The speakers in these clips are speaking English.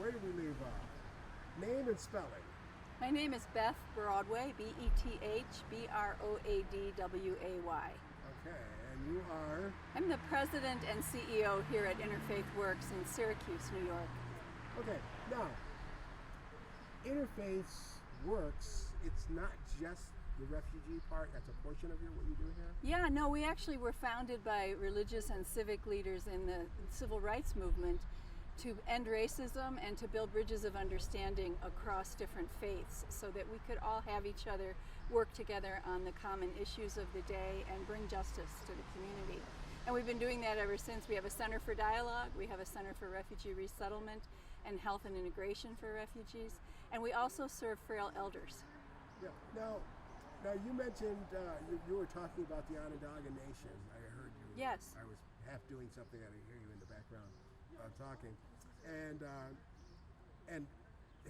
Where did we leave off? Name and spelling. My name is Beth Broadway, BETH BROADWAY. Okay, and you are? I'm the president and CEO here at Interfaith Works in Syracuse, New York. Okay, now, Interfaith Works, it's not just the refugee part, that's a portion of what you do here? Yeah, no, we actually were founded by religious and civic leaders in the civil rights movement to end racism and to build bridges of understanding across different faiths so that we could all have each other work together on the common issues of the day and bring justice to the community. And we've been doing that ever since. We have a Center for Dialogue, we have a Center for Refugee Resettlement and Health and Integration for Refugees, and we also serve frail elders. Yeah. Now you mentioned you were talking about the Onondaga Nation. I heard you. Yes. I was half doing something. I didn't hear you in the background talking, and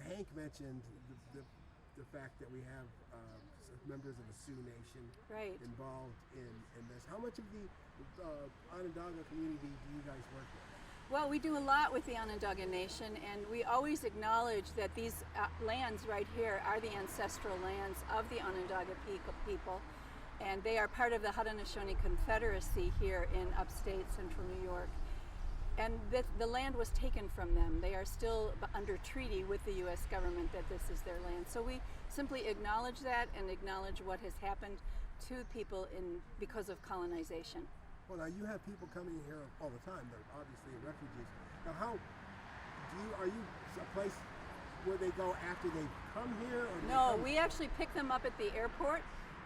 Hank mentioned the fact that we have members of the Sioux Nation involved in this. How much of the Onondaga community do you guys work with? Well, we do a lot with the Onondaga Nation, and we always acknowledge that these lands right here are the ancestral lands of the Onondaga people, and they are part of the Haudenosaunee Confederacy here in upstate central New York. And the land was taken from them. They are still under treaty with the U.S. government that this is their land. So we simply acknowledge that and acknowledge what has happened to people because of colonization. Well, now you have people coming here all the time. They're obviously refugees. Now, are you a place where they go after they come here? Or no, we actually pick them up at the airport.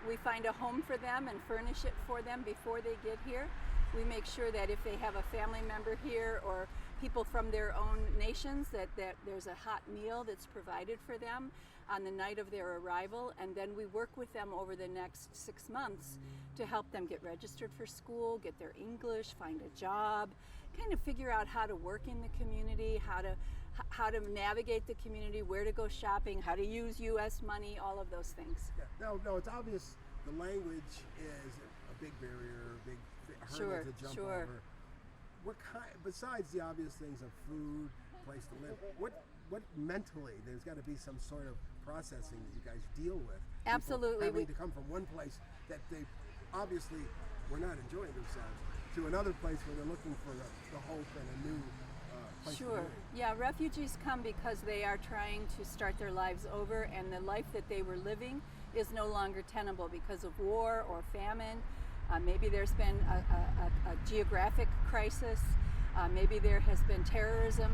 We find a home for them and furnish it for them before they get here. We make sure that if they have a family member here or people from their own nations, that there's a hot meal that's provided for them on the night of their arrival, and then we work with them over the next 6 months to help them get registered for school, get their English, find a job, kind of figure out how to work in the community, how to navigate the community, where to go shopping, how to use U.S. money, all of those things. Yeah. No, it's obvious the language is a big barrier, a big hurdle to jump over. What besides the obvious things of food, place to live, what mentally, there's got to be some sort of processing that you guys deal with. Absolutely. Having to come from one place that they obviously were not enjoying themselves to another place where they're looking for the hope and a new place to live. Yeah, refugees come because they are trying to start their lives over, and the life that they were living is no longer tenable because of war or famine. Maybe there's been a geographic crisis. Maybe there has been terrorism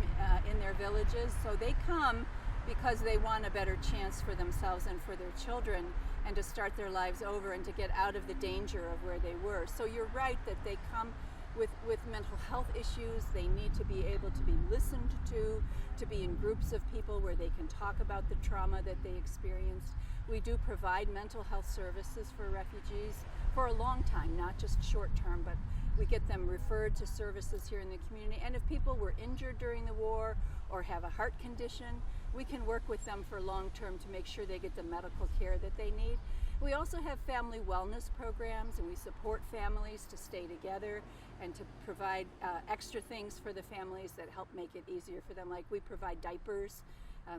in their villages. So they come because they want a better chance for themselves and for their children, and to start their lives over and to get out of the danger of where they were. So you're right that they come with mental health issues. They need to be able to be listened to be in groups of people where they can talk about the trauma that they experienced. We do provide mental health services for refugees for a long time, not just short term, but we get them referred to services here in the community. And if people were injured during the war or have a heart condition, we can work with them for long term to make sure they get the medical care that they need. We also have family wellness programs, and we support families to stay together and to provide extra things for the families that help make it easier for them, like we provide diapers,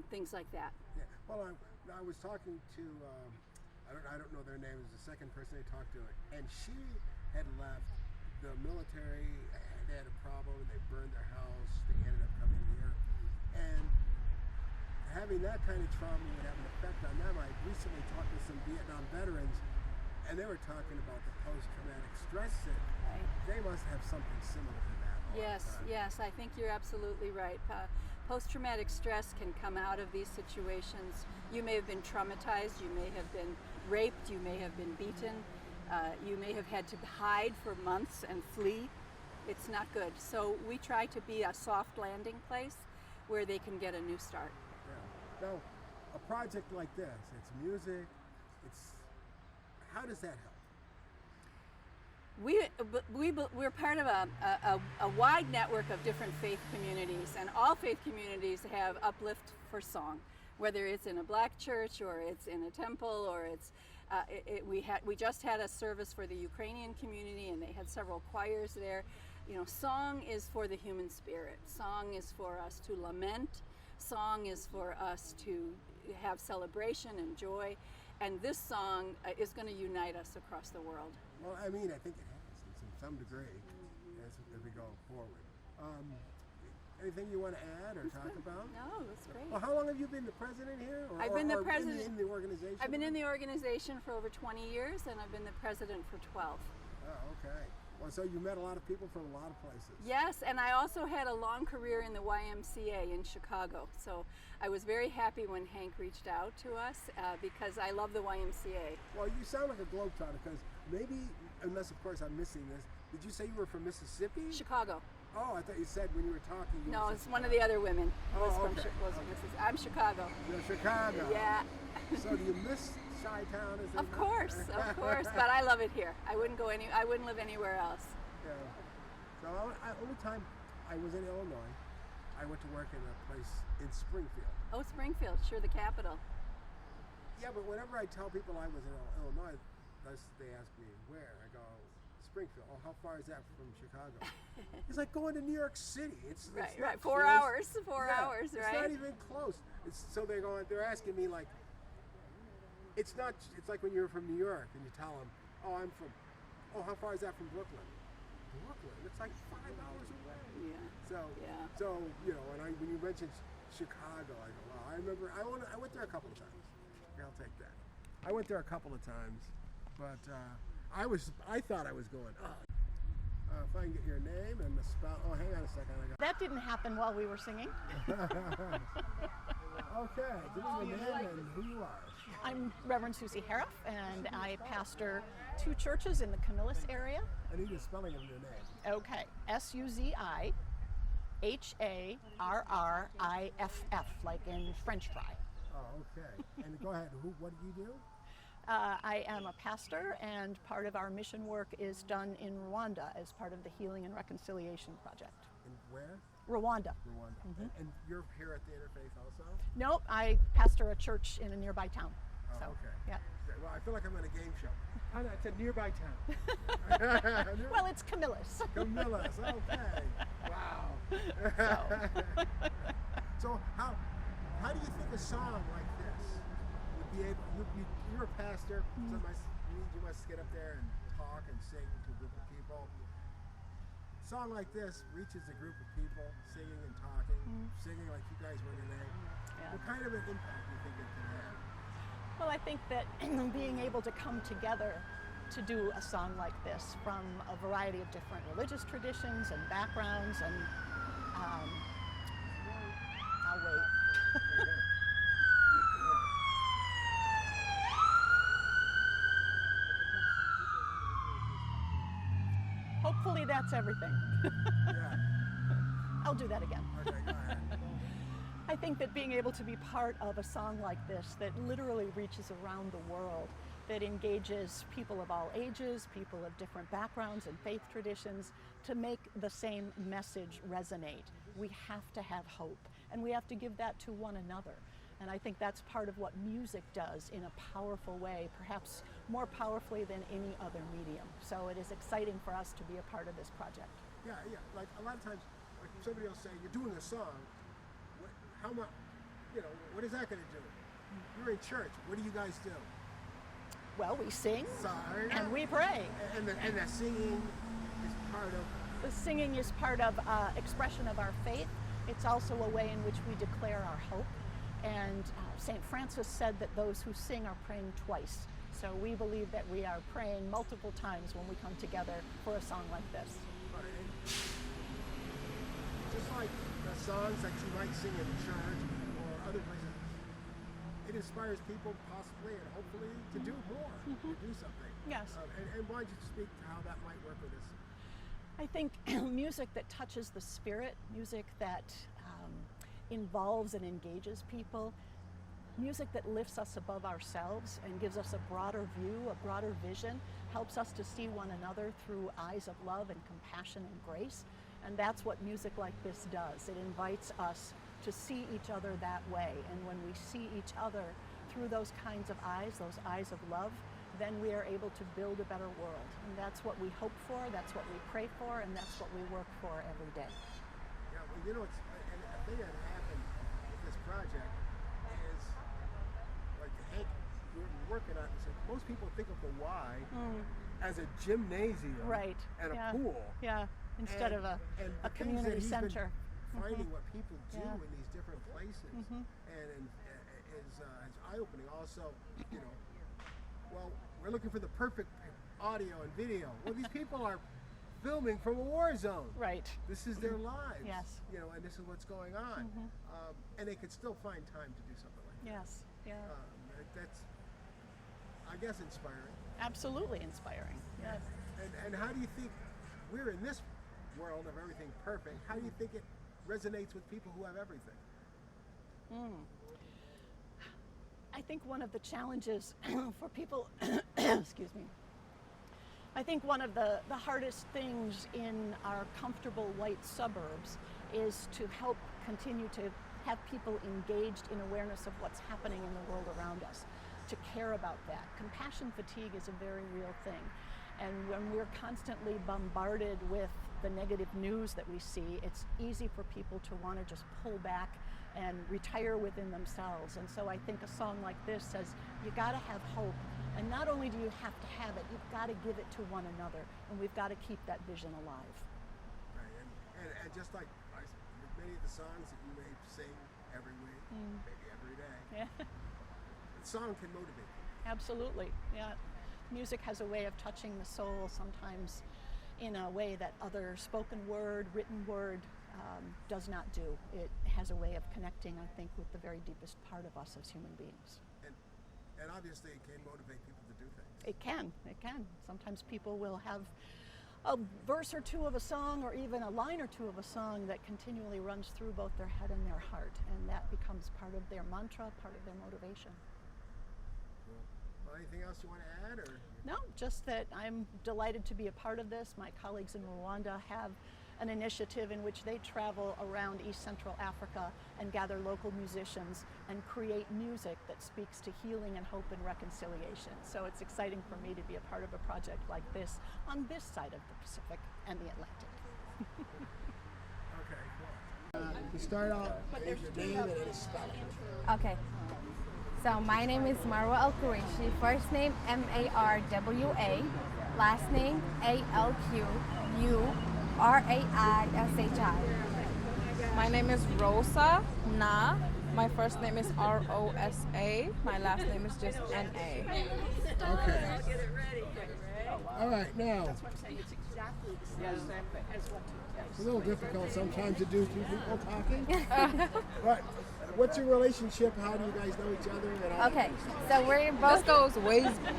things like that. Yeah. Well, I was talking to, I don't know their name, it was the second person I talked to, and she had left the military. They had a problem, they burned their house, they ended up coming here, and having that kind of trauma would have an effect on them. I recently talked to some Vietnam veterans, and they were talking about the post-traumatic stress syndrome. Right. They must have something similar to that. Yes, I think you're absolutely right. Post-traumatic stress can come out of these situations. You may have been traumatized, you may have been raped, you may have been beaten, you may have had to hide for months and flee. It's not good. So we try to be a soft landing place where they can get a new start. Yeah. Now, a project like this, it's music, how does that help? We're part of a wide network of different faith communities, and all faith communities have uplift for song, whether it's in a black church or it's in a temple or it's we just had a service for the Ukrainian community, and they had several choirs there. You know, song is for the human spirit. Song is for us to lament. song is for us to have celebration and joy, and this song is going to unite us across the world. Well, I mean, I think it has in some degree as we go forward. Anything you want to add or talk about? No, that's great. Well, how long have you been the president here? I've been the president in the organization. I've been in the organization for over 20 years, and I've been the president for 12. Oh, okay. Well, so you met a lot of people from a lot of places. Yes, and I also had a long career in the YMCA in Chicago. So I was very happy when Hank reached out to us because I love the YMCA. Well, you sound like a globetrotter because maybe, unless of course I'm missing this, did you say you were from Mississippi? Chicago. Oh, I thought you said when you were talking. No, it's one of the other women. Oh, Was from okay. I'm Chicago. You're Chicago. Yeah. So do you miss Chi-Town? Of course. But I love it here. I wouldn't live anywhere else. Yeah. So only time I was in Illinois, I went to work in a place in Springfield. Oh, Springfield, sure, the capital. Yeah, but whenever I tell people I was in Illinois, they ask me where. I go, Springfield. Oh, how far is that from Chicago? It's like going to New York City. It's Right. not 4 close. hours. 4 Yeah, hours, right? It's not even close. So they're asking me like, it's like when you're from New York and you tell them, how far is that from Brooklyn? Brooklyn, it's like 5 hours away. Yeah. So when you mentioned Chicago, I go, wow. I remember I went there a couple of times. Yeah, I'll take that. I went there a couple of times, but I thought I was going. If I can get your name and the spell. Oh, hang on a second. That didn't happen while we were singing. Okay, give me your name and who you are. I'm Reverend Susie Hariff, and I pastor 2 churches in the Camillus area. I need the spelling of your name. Okay, SUZIHARRIFF, like in French fry. Oh, okay. And go ahead. What do you do? I am a pastor, and part of our mission work is done in Rwanda as part of the Healing and Reconciliation Project. In where? Rwanda. Rwanda. Mm-hmm. And you're here at the Interfaith also? Nope, I pastor a church in a nearby town. Oh, So, okay. yeah. Well, I feel like I'm in a game show. Oh, no, it's a nearby town. Well, it's Camillus. Camillus, okay. Wow. So how do you think a song like this would be able? You're a pastor, so you must get up there and talk and sing to a group of people. A song like this reaches a group of people, singing and talking, singing like you guys were today. Yeah. What kind of an impact do you think it can have? Well, I think that being able to come together to do a song like this from a variety of different religious traditions and backgrounds, and I'll wait. Hopefully that's everything. Yeah. I'll do that again. Okay, go ahead. I think that being able to be part of a song like this that literally reaches around the world, that engages people of all ages, people of different backgrounds and faith traditions, to make the same message resonate. We have to have hope, and we have to give that to one another. And I think that's part of what music does in a powerful way, perhaps more powerfully than any other medium. So it is exciting for us to be a part of this project. Yeah. Like a lot of times, like somebody will say, "You're doing a song. How much? What is that going to do? You're in church. What do you guys do?" Well, we sing Sorry. and we pray. And the singing is part of. The singing is part of expression of our faith. It's also a way in which we declare our hope. And St. Francis said that those who sing are praying twice. So we believe that we are praying multiple times when we come together for a song like this. Just like the songs that you might sing in church or other places, it inspires people possibly and hopefully to do more, to do something. Yes. And why don't you speak to how that might work with us? I think music that touches the spirit, music that involves and engages people, music that lifts us above ourselves and gives us a broader view, a broader vision, helps us to see one another through eyes of love and compassion and grace. And that's what music like this does. It invites us to see each other that way. And when we see each other through those kinds of eyes of love, then we are able to build a better world. And that's what we hope for, that's what we pray for, and that's what we work for every day. Yeah, well, and I think that happened with this working on it. Most people think of the Y as a gymnasium Right. and Yeah. a pool. Yeah. Instead of a the things that community he's been center. Finding what people do Yeah. in these different places and is eye-opening. Also, you know, well, we're looking for the perfect audio and video. Well, these people are filming from a war zone. Right. This is their lives. Yes. You know, and this is what's going on. And they could still find time to do something like that. Yes. Yeah. That's, I guess, inspiring. Absolutely inspiring. Yes. And how do you think we're in this world of everything perfect? How do you think it resonates with people who have everything? I think one of the challenges for people, excuse me, I think one of the hardest things in our comfortable white suburbs is to help continue to have people engaged in awareness of what's happening in the world around us, to care about that. Compassion fatigue is a very real thing. And when we're constantly bombarded with the negative news that we see, it's easy for people to want to just pull back and retire within themselves. And so I think a song like this says, you gotta have hope. And not only do you have to have it, you've got to give it to one another. And we've got to keep that vision alive. Right, and just like many of the songs that you may sing every week, maybe every day, Yeah, the song can motivate you. absolutely. Yeah, music has a way of touching the soul sometimes in a way that other spoken word, written word does not do. It has a way of connecting, I think, with the very deepest part of us as human beings. And obviously it can motivate people to do things. It can. Sometimes people will have a verse or two of a song or even a line or two of a song that continually runs through both their head and their heart, and that becomes part of their mantra, part of their motivation. Cool. Well, anything else you want to add? Or? No, just that I'm delighted to be a part of this. My colleagues in Rwanda have an initiative in which they travel around East Central Africa and gather local musicians and create music that speaks to healing and hope and reconciliation. So it's exciting for me to be a part of a project like this on this side of the Pacific and the Atlantic. Okay, cool. You start out with your name and then spell it. Okay. So my name is Marwa Al-Quraishi. First name M-A-R-W-A. Last name A-L-Q-U-R-A-I-S-H-I. My name is Rosa Na. My first name is R-O-S-A. My last name is just N-A. Okay. All right, now, That's what I'm saying. It's exactly the same as what took place. it's a little difficult sometimes to do two people talking. But what's your relationship? How do you guys know each other? And all Okay, so we're This both. goes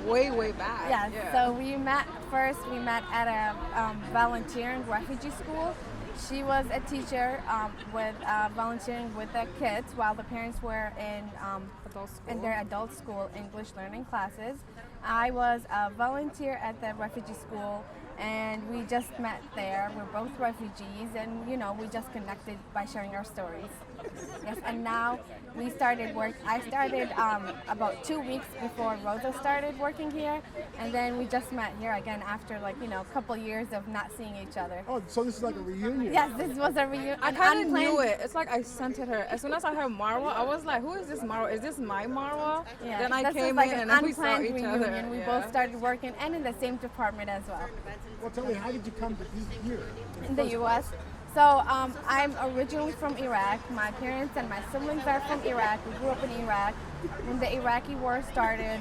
way back. Yes, so we met at a volunteering refugee school. She was a teacher with volunteering with the kids while the parents were in their adult school English learning classes. I was a volunteer at the refugee school, and we just met there. We're both refugees, and we just connected by sharing our stories. Yes, and now we started work. I started about 2 weeks before Rosa started working here, and then we just met here again after a couple years of not seeing each other. Oh, so this is like a reunion. Yes, this was a reunion. I kind of knew it. It's like I scented her. As soon as I heard Marwa, I was like, who is this Marwa? Is this my Marwa? Yeah, Then I this came was like in an and then we saw unplanned each reunion. other. We Yeah. both started working and in the same department as well. Well, tell me, how did you come to be here? In the U.S. So I'm originally from Iraq. My parents and my siblings are from Iraq. We grew up in Iraq. When the Iraqi war started,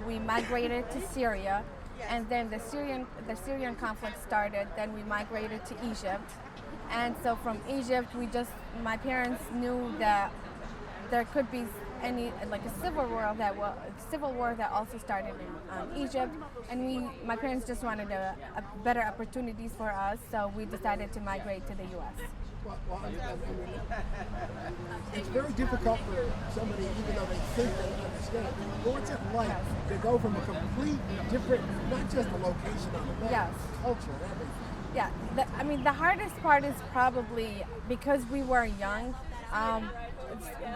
we migrated to Syria, and then the Syrian conflict started. Then we migrated to Egypt, and so from Egypt, my parents knew that there could be a civil war that also started in Egypt, and my parents just wanted a better opportunities for us, so we decided to migrate to the U.S. Well, I mean, it's very difficult for somebody, even though they think they understand. But what's it like to go from a complete different, not just the location on the map, Yes. culture and everything? Yeah, the hardest part is probably because we were young.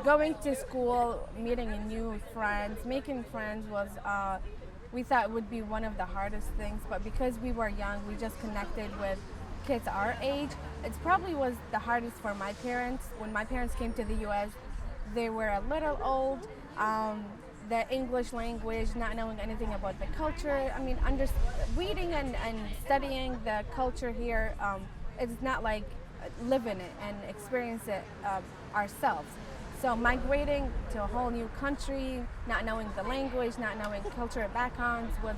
Going to school, meeting new friends, making friends was, we thought would be one of the hardest things, but because we were young, we just connected with kids our age. It probably was the hardest for my parents. When my parents came to the U.S., they were a little old. the English language, not knowing anything about the culture. I mean, reading and studying the culture here, it's not like living it and experience it ourselves. So migrating to a whole new country, not knowing the language, not knowing cultural backgrounds was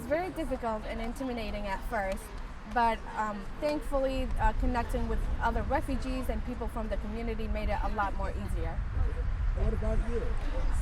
very difficult and intimidating at first. But thankfully, connecting with other refugees and people from the community made it a lot more easier. What about you?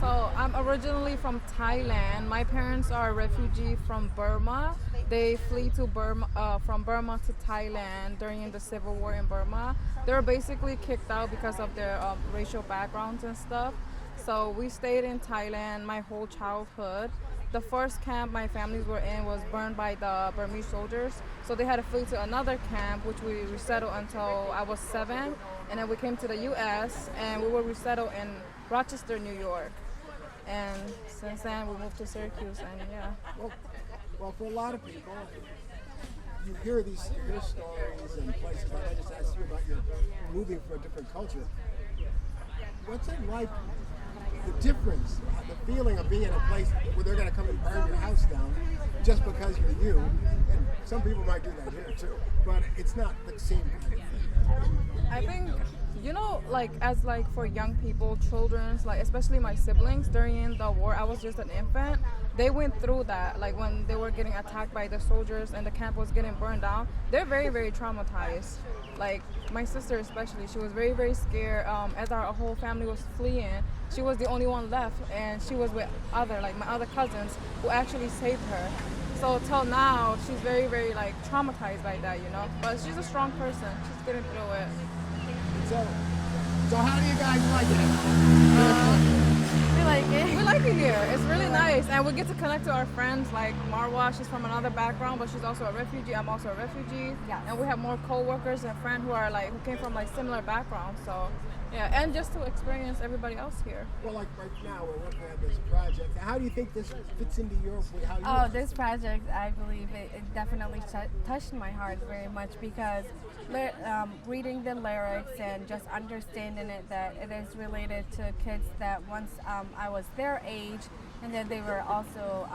So I'm originally from Thailand. My parents are refugee from Burma. They flee to Burma from Burma to Thailand during the civil war in Burma. They were basically kicked out because of their racial backgrounds and stuff. So we stayed in Thailand my whole childhood. The first camp my families were in was burned by the Burmese soldiers. So they had to flee to another camp, which we resettled until I was 7. And then we came to the U.S. and we were resettled in Rochester, New York. And since then we moved to Syracuse, and yeah. Well, for a lot of people, you hear stories and places. Like I just asked you about your moving for a different culture. What's it like? The difference, the feeling of being in a place where they're going to come and burn your house down just because you're you. And some people might do that here too, but it's not the same kind of thing. I think, as for young people, children, especially my siblings during the war, I was just an infant. They went through that, when they were getting attacked by the soldiers and the camp was getting burned down. They're very, very traumatized. My sister especially, she was very, very scared. As our whole family was fleeing, she was the only one left, and she was with my other cousins who actually saved her. So till now, she's very, very traumatized by that, But she's a strong person. She's getting through it. So how do you guys like it? We like it. We like it here. It's really nice, and we get to connect to our friends. Like Marwa, she's from another background, but she's also a refugee. I'm also a refugee. Yes. And we have more co-workers and friends who are who came from similar backgrounds. So yeah, and just to experience everybody else here. Well, right now we're working on this project. How do you think this fits into your This project, I believe it definitely touched my heart very much because reading the lyrics and just understanding it, that it is related to kids that once I was their age, and then they were also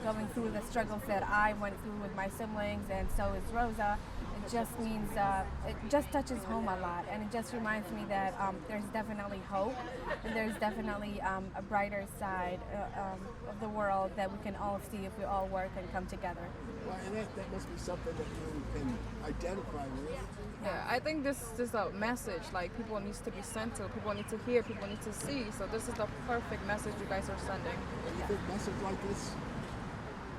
going through the struggles that I went through with my siblings, and so is Rosa. It just means, it just touches home a lot, and it just reminds me that there's definitely hope, and there's definitely a brighter side of the world that we can all see if we all work and come together. Well, and that must be something that you can identify with. Yeah, I think this is a message people needs to be sent to, people need to hear, people need to see. So this is the perfect message you guys are sending. And you think message like this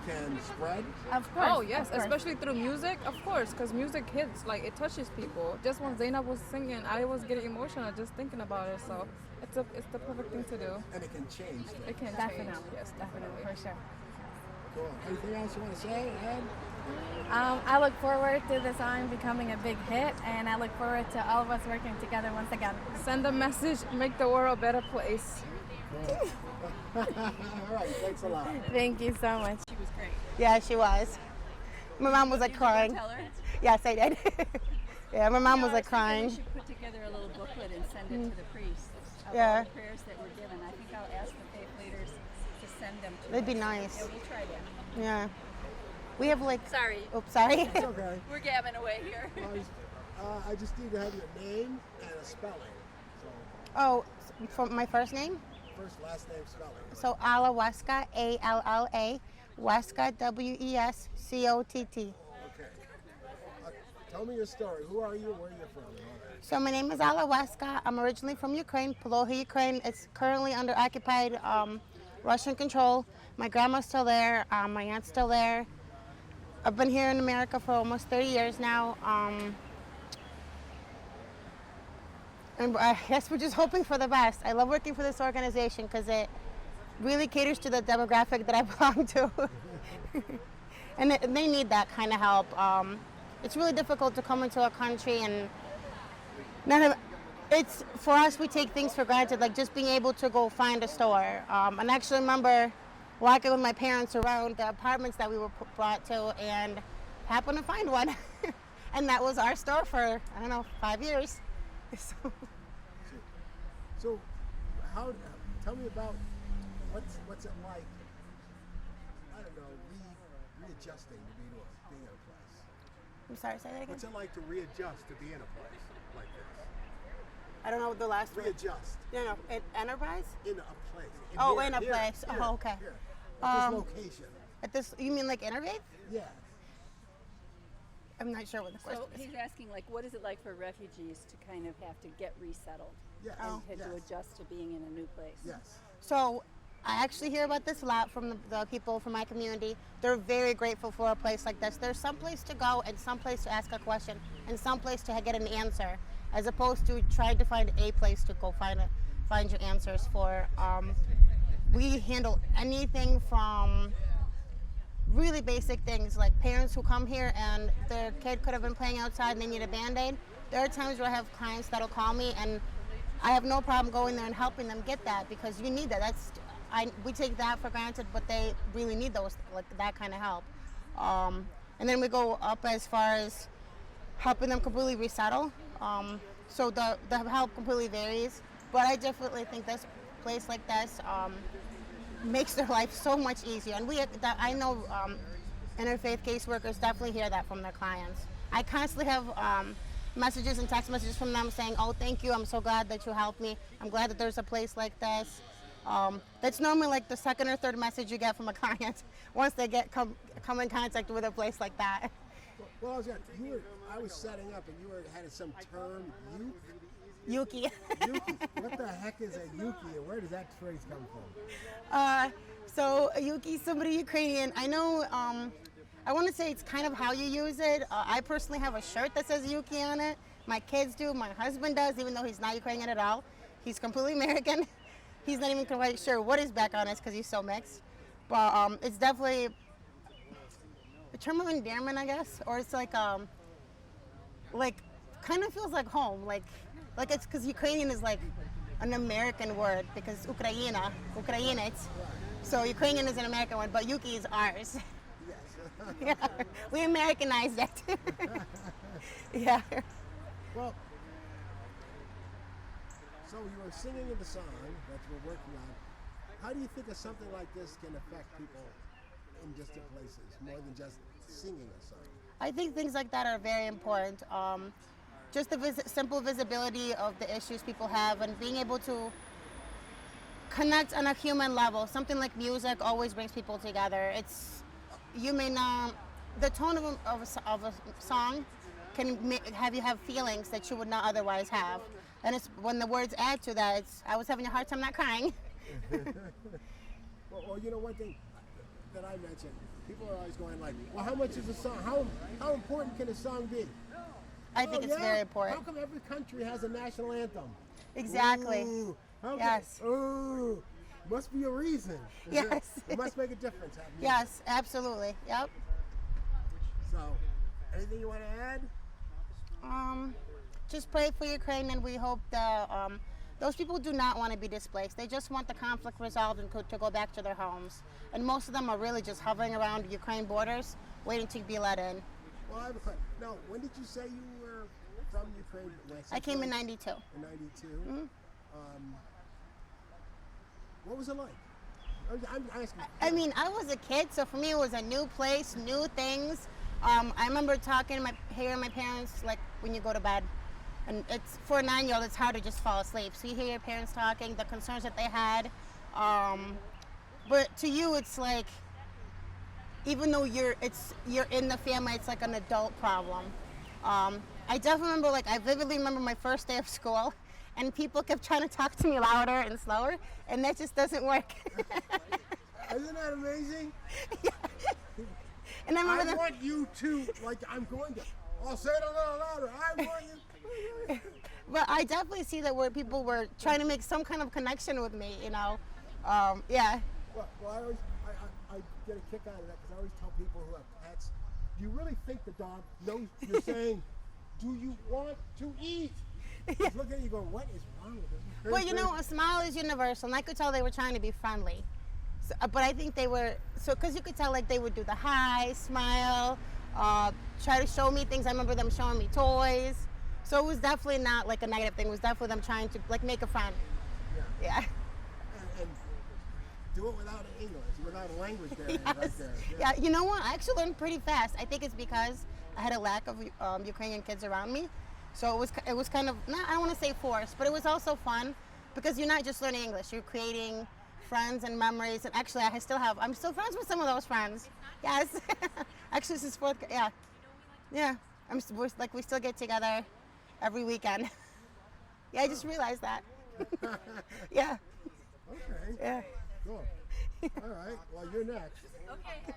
can spread? Of course. Oh yes, especially through music, of course, because music hits, it touches people. Just when Zainab was singing, I was getting emotional just thinking about it. So it's the perfect thing to do. And it can change. It can Definitely. change. Yes, definitely. For sure. Cool. Anything else you want to say, Ed? I look forward to the song becoming a big hit, and I look forward to all of us working together once again. Send a message, make the world a better place. Cool. All right, thanks a lot. Thank you so much. She was great. Yeah, she was. My mom was crying. Tell her? Yes, I did. Yeah, my mom was I was thinking crying. We should put together a little booklet and send it to the priests of Yeah. all the prayers that were given. I think I'll ask the faith leaders to send them to That'd be us. nice. Yeah, we'll try that. Yeah. We have Sorry, oops, sorry. It's okay. we're gabbing away here. I just need to have your name and a spelling. So Oh, for my first name? first, last name, spelling. So Alla Wescott, A-L-L-A, Wescott, W-E-S-C-O-T-T. Okay. Tell me your story. Who are you? Where are you from? and all that. So my name is Alla Wescott. I'm originally from Ukraine, Poloha, Ukraine. It's currently under occupied Russian control. My grandma's still there. My aunt's still there. I've been here in America for almost 30 years now. And I guess we're just hoping for the best. I love working for this organization because it really caters to the demographic that I belong to. And they need that kind of help. It's really difficult to come into a country and it's for us, we take things for granted, like just being able to go find a store. And I actually remember walking with my parents around the apartments that we were brought to and happened to find one. And that was our store for, 5 years. So tell me about what's it like? I don't know, readjusting to being in a place. I'm sorry, say that again. What's it like to readjust to be in a place like this? I don't know what the last word. Readjust No, enterprise? in a place. In a place. Oh, okay. Here. At this location. At this, you mean like Interfaith? Yeah. I'm not sure what the question So is. he's asking, like, what is it like for refugees to kind of have to get resettled Yes. and had to Yes. adjust to being in a new place? Yes. So I actually hear about this a lot from the people from my community. They're very grateful for a place like this. There's some place to go and some place to ask a question and some place to get an answer, as opposed to trying to find a place to go find your answers for. We handle anything from really basic things like parents who come here and their kid could have been playing outside and they need a Band-Aid. There are times where I have clients that'll call me and I have no problem going there and helping them get that, because you need that. We take that for granted, but they really need that kind of help. And then we go up as far as helping them completely resettle. So the help completely varies, but I definitely think this place like this makes their life so much easier. And I know interfaith caseworkers definitely hear that from their clients. I constantly have messages and text messages from them saying, "Oh, thank you, I'm so glad that you helped me. I'm glad that there's a place like this." That's normally like the second or third message you get from a client once they come in contact with a place like that. Well, I was setting up and you had some term, Yuki. Yuki. What the heck is a Yuki and where does that phrase come from? So a Yuki, somebody Ukrainian. I know, I want to say it's kind of how you use it. I personally have a shirt that says Yuki on it. My kids do, my husband does, even though he's not Ukrainian at all. He's completely American. He's not even quite sure what his background is because he's so mixed. But it's definitely a term of endearment, I guess, or it's like kind of feels like home, like it's because Ukrainian is like an American word because Ukrainian. So Ukrainian is an American word, but Yuki is ours. Yes. Yeah, we Americanized it. Yeah. Well, so you were singing in the song that we're working on. How do you think something like this can affect people in distant places, more than just singing a song? I think things like that are very important. Just the simple visibility of the issues people have and being able to connect on a human level. Something like music always brings people together. The tone of a song can have you have feelings that you would not otherwise have. And it's when the words add to that, I was having a hard time not crying. Well, you know, one thing that I mentioned, people are always going like, well, how much is a song? How important can a song be? I think it's very important. How come every country has a national anthem? Exactly. Ooh, yes. Ooh, must be a reason. Yes. It must make a difference. Yes, absolutely. Yep. So, anything you want to add? Just pray for Ukraine, and we hope that those people do not want to be displaced. They just want the conflict resolved and to go back to their homes. And most of them are really just hovering around Ukraine borders, waiting to be let in. Well, I have a question. Now, when did you say you were from Ukraine? I came in 92. In 92? Mm-hmm. What was it like? I'm asking. I mean, I was a kid, so for me it was a new place, new things. I remember hearing my parents, like when you go to bed, and it's for a 9-year-old, it's hard to just fall asleep. So you hear your parents talking, the concerns that they had. But to you, it's like, even though you're in the family, it's like an adult problem. I definitely remember, I vividly remember my first day of school, and people kept trying to talk to me louder and slower, and that just doesn't work. Isn't that amazing? Yeah. And I want you to, I'm going to, I'll say it a little louder. I want you. But I definitely see that where people were trying to make some kind of connection with me, yeah. Well, I get a kick out of that because I always tell people who have pets, do you really think the dog knows you're saying, do you want to eat? He's looking at you going, what is wrong with this? Well, a smile is universal, and I could tell they were trying to be friendly. So, but I think they were, because you could tell they would do the hi, smile, try to show me things. I remember them showing me toys. So it was definitely not a negative thing. It was definitely them trying to make a friend. Yeah. Yeah. And do it without English, without a language barrier Yes. right there. Yeah, you know what? I actually learned pretty fast. I think it's because I had a lack of Ukrainian kids around me. So it was kind of, not, I don't want to say forced, but it was also fun because you're not just learning English, you're creating friends and memories. And actually, I'm still friends with some of those friends. Yes. Actually, since fourth, yeah. Yeah. We still get together every weekend. Yeah, I just realized that. Yeah. Okay. Yeah. Cool. All right. Well, you're next. Okay.